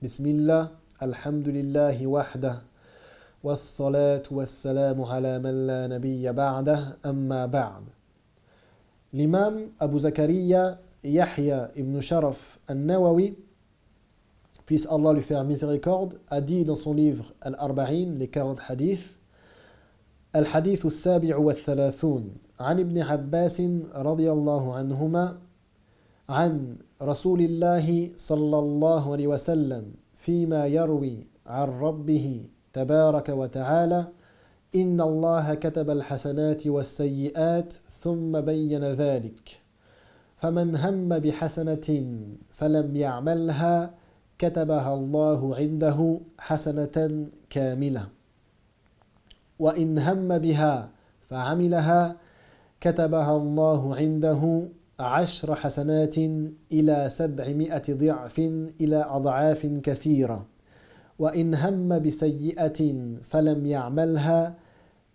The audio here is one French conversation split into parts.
Bismillah, alhamdulillahi wahdah, wassalatu wassalamu ala man la nabiyya ba'dah, amma ba'd. L'imam Abu Zakaria Yahya ibn Sharaf al-Nawawi, puisse Allah lui faire miséricorde, a dit dans son livre Al-Arba'in, les 40 hadiths, الحديث السابع والثلاثون عن ابن عباس رضي الله عنهما عن رسول الله صلى الله عليه وسلم فيما يروي عن ربه تبارك وتعالى إن الله كتب الحسنات والسيئات ثم بين ذلك فمن هم بحسنة فلم يعملها كتبها الله عنده حسنة كاملة وإن هم بها فعملها كتبها الله عنده 10 حسنات إلى 700 ضعف إلى أضعاف كثيرة وإن هم بسيئة فلم يعملها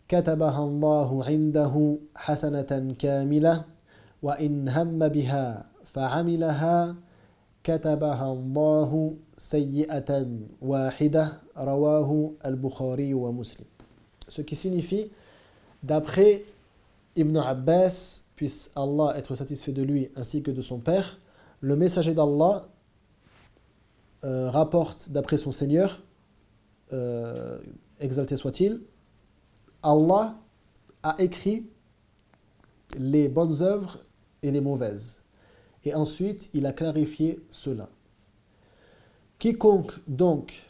كتبها الله عنده حسنة كاملة وإن هم بها فعملها كتبها الله سيئة واحدة رواه البخاري ومسلم. Ce qui signifie, d'après Ibn Abbas, puisse Allah être satisfait de lui ainsi que de son père, le messager d'Allah rapporte d'après son Seigneur, exalté soit-il, Allah a écrit les bonnes œuvres et les mauvaises. Et ensuite, il a clarifié cela. Quiconque donc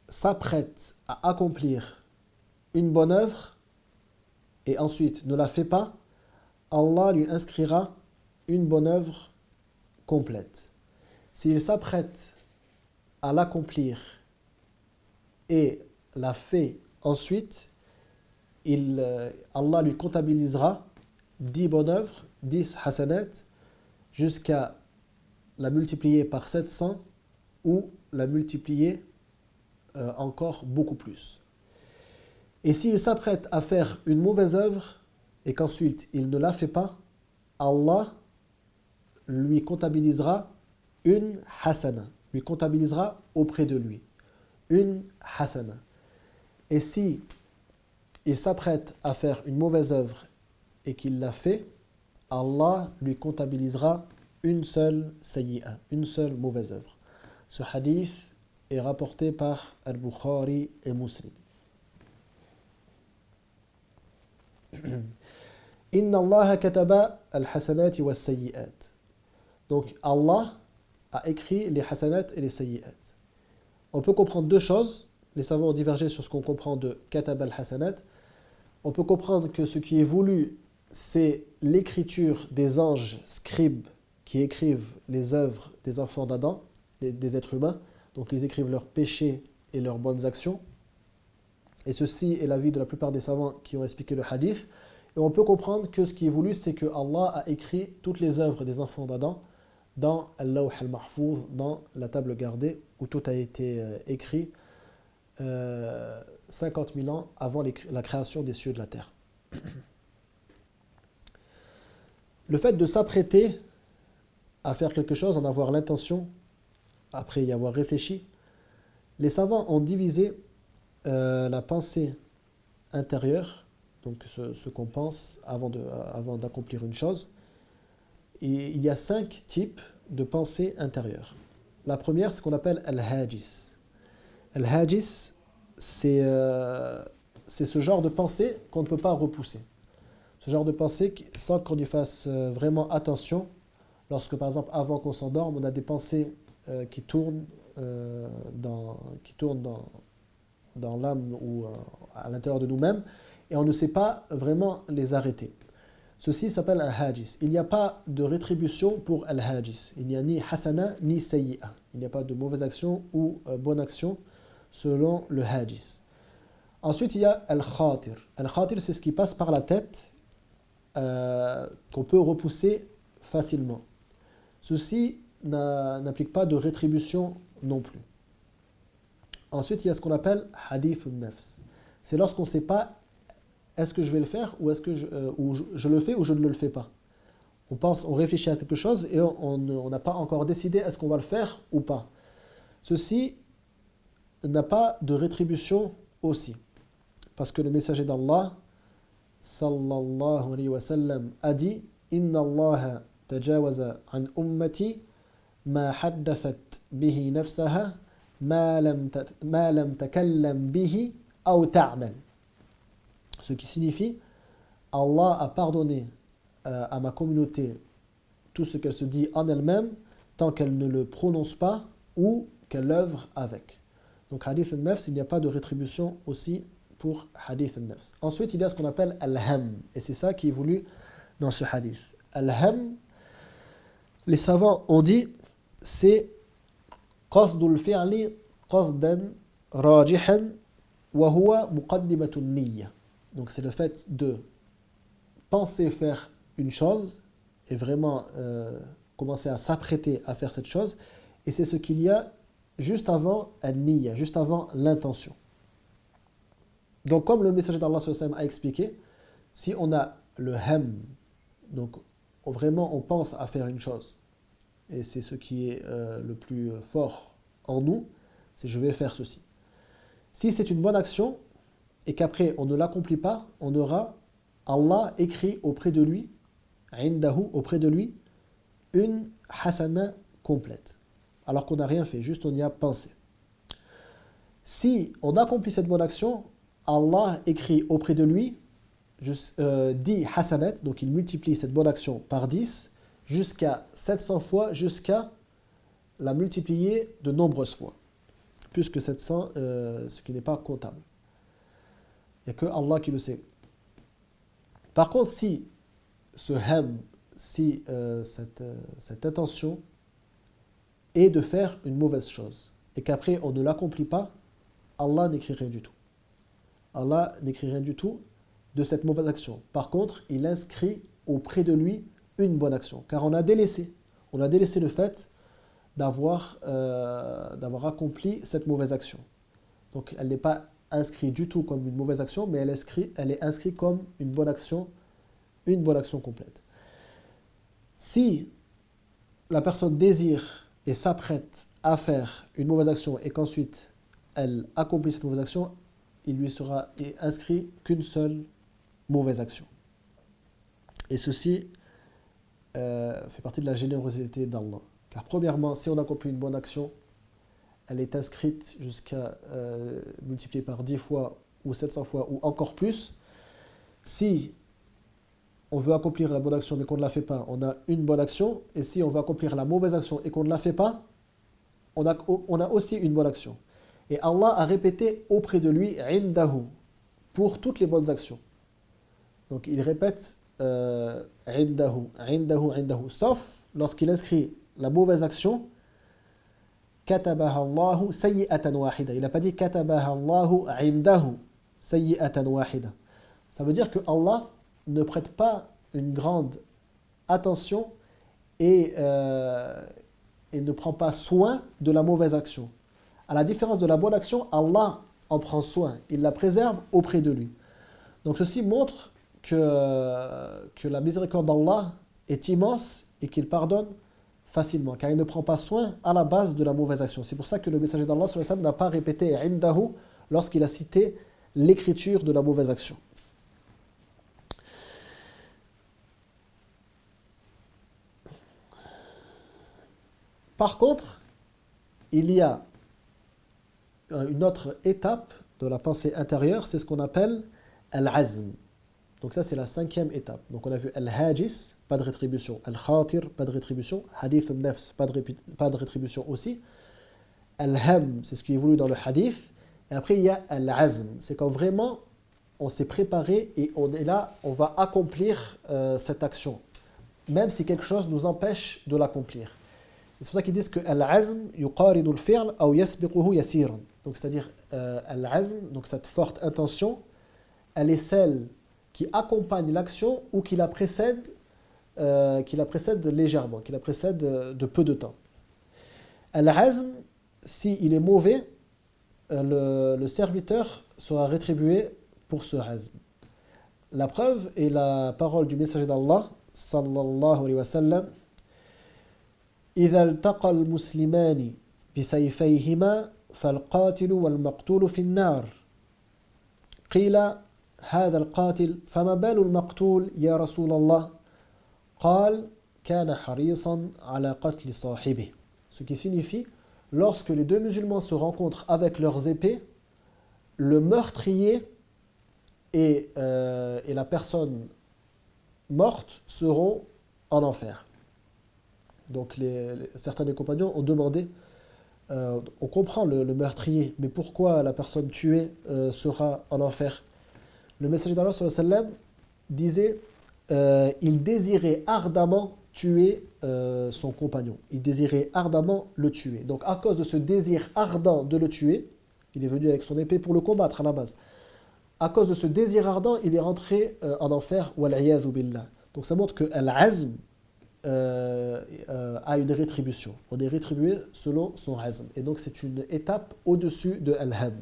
s'apprête à accomplir une bonne œuvre et ensuite ne la fait pas, Allah lui inscrira une bonne œuvre complète. S'il s'apprête à l'accomplir et la fait ensuite, Allah lui comptabilisera 10 bonnes œuvres, 10 hasanat, jusqu'à la multiplier par 700 ou la multiplier encore beaucoup plus. Et s'il s'apprête à faire une mauvaise œuvre et qu'ensuite il ne la fait pas, Allah lui comptabilisera une hasana, lui comptabilisera auprès de lui une hasana. Et si il s'apprête à faire une mauvaise œuvre et qu'il la fait, Allah lui comptabilisera une seule sayyi'a, une seule mauvaise œuvre. Ce hadith est rapporté par Al-Bukhari et Muslim. Inna Allah kataba al-hasanati wa sayyi'at. Donc Allah a écrit les hasanat et les sayyi'at. On peut comprendre deux choses. Les savants ont divergé sur ce qu'on comprend de kataba al-hasanat. On peut comprendre que ce qui est voulu, c'est l'écriture des anges scribes qui écrivent les œuvres des enfants d'Adam, des êtres humains. Donc ils écrivent leurs péchés et leurs bonnes actions. Et ceci est l'avis de la plupart des savants qui ont expliqué le hadith. Et on peut comprendre que ce qui est voulu, c'est que Allah a écrit toutes les œuvres des enfants d'Adam dans Al-Lawh al-Mahfouz, dans la table gardée, où tout a été écrit 50 000 ans avant la création des cieux et de la terre. Le fait de s'apprêter à faire quelque chose, en avoir l'intention, après y avoir réfléchi, les savants ont divisé la pensée intérieure, donc ce qu'on pense avant d'accomplir une chose. Et il y a 5 types de pensée intérieure. La première, c'est ce qu'on appelle al-hajis. Al-hajis, c'est ce genre de pensée qu'on ne peut pas repousser. Ce genre de pensée sans qu'on y fasse vraiment attention. Lorsque, par exemple, avant qu'on s'endorme, on a des pensées qui tournent dans l'âme ou à l'intérieur de nous-mêmes, et on ne sait pas vraiment les arrêter. Ceci s'appelle al-hajis. Il n'y a pas de rétribution pour al-hajis. Il n'y a ni hasana ni sayyi'a. Il n'y a pas de mauvaise action ou bonne action selon le hajis. Ensuite, il y a al-khatir. Al-khatir, c'est ce qui passe par la tête, qu'on peut repousser facilement. Ceci n'implique pas de rétribution non plus. Ensuite, il y a ce qu'on appelle hadith al-nafs. C'est lorsqu'on ne sait pas est-ce que je vais le faire ou est-ce que je le fais ou je ne le fais pas. On pense, on réfléchit à quelque chose et on n'a pas encore décidé est-ce qu'on va le faire ou pas. Ceci n'a pas de rétribution aussi. Parce que le messager d'Allah, sallallahu alayhi wa sallam, a dit Inna Allah tajawaza an ummati ma haddathat bihi nafsaha ma lam takallam bihi aw ta'mal. Ce qui signifie Allah a pardonné à ma communauté tout ce qu'elle se dit en elle-même tant qu'elle ne le prononce pas ou qu'elle œuvre avec. Donc hadith al-nafs, il n'y a pas de rétribution aussi pour hadith al-nafs. Ensuite, il y a ce qu'on appelle al-ham, et c'est ça qui est voulu dans ce hadith. Al-ham, les savants ont dit, c'est qasdul fi'li qasdan rajihan wa huwa muqaddimatun niyya. Donc c'est le fait de penser faire une chose et vraiment commencer à s'apprêter à faire cette chose, et c'est ce qu'il y a juste avant al-niyya, juste avant l'intention. Donc comme le messager d'Allah a expliqué, si on a le ham, donc vraiment on pense à faire une chose, et c'est ce qui est le plus fort en nous, c'est je vais faire ceci. Si c'est une bonne action, et qu'après on ne l'accomplit pas, on aura Allah écrit auprès de lui, indahu, auprès de lui, une hasana complète, alors qu'on n'a rien fait, juste on y a pensé. Si on accomplit cette bonne action, Allah écrit auprès de lui 10 hasanat, donc il multiplie cette bonne action par 10 jusqu'à 700 fois, jusqu'à la multiplier de nombreuses fois. Plus que 700, ce qui n'est pas comptable. Il n'y a que Allah qui le sait. Par contre, si ce ham, si cette intention est de faire une mauvaise chose, et qu'après on ne l'accomplit pas, Allah n'écrit rien du tout. Allah n'écrit rien du tout de cette mauvaise action. Par contre, il inscrit auprès de lui une bonne action. Car on a délaissé le fait d'avoir accompli cette mauvaise action. Donc elle n'est pas inscrite du tout comme une mauvaise action, mais elle est inscrite comme une bonne action complète. Si la personne désire et s'apprête à faire une mauvaise action et qu'ensuite elle accomplit cette mauvaise action, il lui sera inscrit qu'une seule mauvaise action. Et ceci fait partie de la générosité d'Allah. Car premièrement, si on accomplit une bonne action, elle est inscrite jusqu'à multiplier par 10 fois ou 700 fois ou encore plus. Si on veut accomplir la bonne action mais qu'on ne la fait pas, on a une bonne action. Et si on veut accomplir la mauvaise action et qu'on ne la fait pas, on a aussi une bonne action. Et Allah a répété auprès de lui indahu pour toutes les bonnes actions. Donc il répète indahu, indahu, indahu, sauf lorsqu'il inscrit la mauvaise action, katabaha Allahu sayyi'atan wahida. Il n'a pas dit katabaha Allahu indahu sayyi'atan wahida. Ça veut dire que Allah ne prête pas une grande attention et ne prend pas soin de la mauvaise action. À la différence de la bonne action, Allah en prend soin, il la préserve auprès de lui. Donc ceci montre que la miséricorde d'Allah est immense et qu'il pardonne facilement, car il ne prend pas soin à la base de la mauvaise action. C'est pour ça que le messager d'Allah n'a pas répété indahu lorsqu'il a cité l'écriture de la mauvaise action. Par contre, il y a une autre étape de la pensée intérieure, c'est ce qu'on appelle al-azm. Donc ça, c'est la 5e étape. Donc on a vu al-hajis, pas de rétribution. Al-khatir, pas de rétribution. Hadith al-nafs, pas de rétribution aussi. Al-ham, c'est ce qui est voulu dans le hadith. Et après, il y a al-azm. C'est quand vraiment on s'est préparé et on est là, on va accomplir cette action. Même si quelque chose nous empêche de l'accomplir. C'est pour ça qu'ils disent que al-azm yuqaridu al-fi'l aw yasbiquhu yasiran. Donc c'est-à-dire al-azm, donc cette forte intention, elle est celle qui accompagne l'action ou qui la précède légèrement, qui la précède de peu de temps. Al-azm, s'il est mauvais, le serviteur sera rétribué pour ce azm. La preuve est la parole du messager d'Allah, sallallahu alayhi wa sallam إذا التقى المسلمان بسيفيهما فالقاتل والمقتول في النار قيل هذا القاتل فما بال المقتول يا رسول الله قال كان حريصا على قتل صاحبه. Ce qui signifie, lorsque les deux musulmans se rencontrent avec leurs épées, le meurtrier et la personne morte seront en enfer. Donc certains des compagnons ont demandé, on comprend le meurtrier, mais pourquoi la personne tuée sera en enfer? Le messager d'Allah sallallahu alayhi wa sallam disait, il désirait ardemment tuer son compagnon, il désirait ardemment le tuer. Donc à cause de ce désir ardent de le tuer, il est venu avec son épée pour le combattre à la base. À cause de ce désir ardent, il est rentré en enfer, wal-iyazu billah. Donc ça montre que al-azm a une rétribution. On est rétribué selon son azm. Et donc c'est une étape au-dessus de al-ham.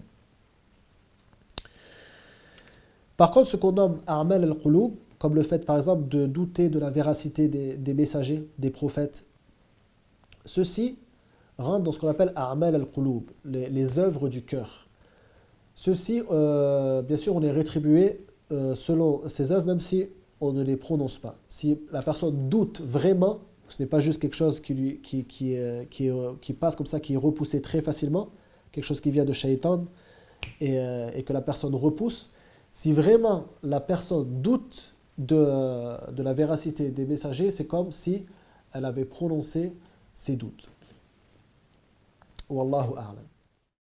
Par contre, ce qu'on nomme a'mal al-qulub, comme le fait par exemple de douter de la véracité des messagers, des prophètes, ceci rentre dans ce qu'on appelle a'mal al-qulub, les œuvres du cœur. Ceci, bien sûr, on est rétribué selon ces œuvres, même si on ne les prononce pas. Si la personne doute vraiment, ce n'est pas juste quelque chose qui passe comme ça, qui est repoussé très facilement, quelque chose qui vient de shaitan et que la personne repousse. Si vraiment la personne doute de la véracité des messagers, c'est comme si elle avait prononcé ses doutes. Wallahu a'lam.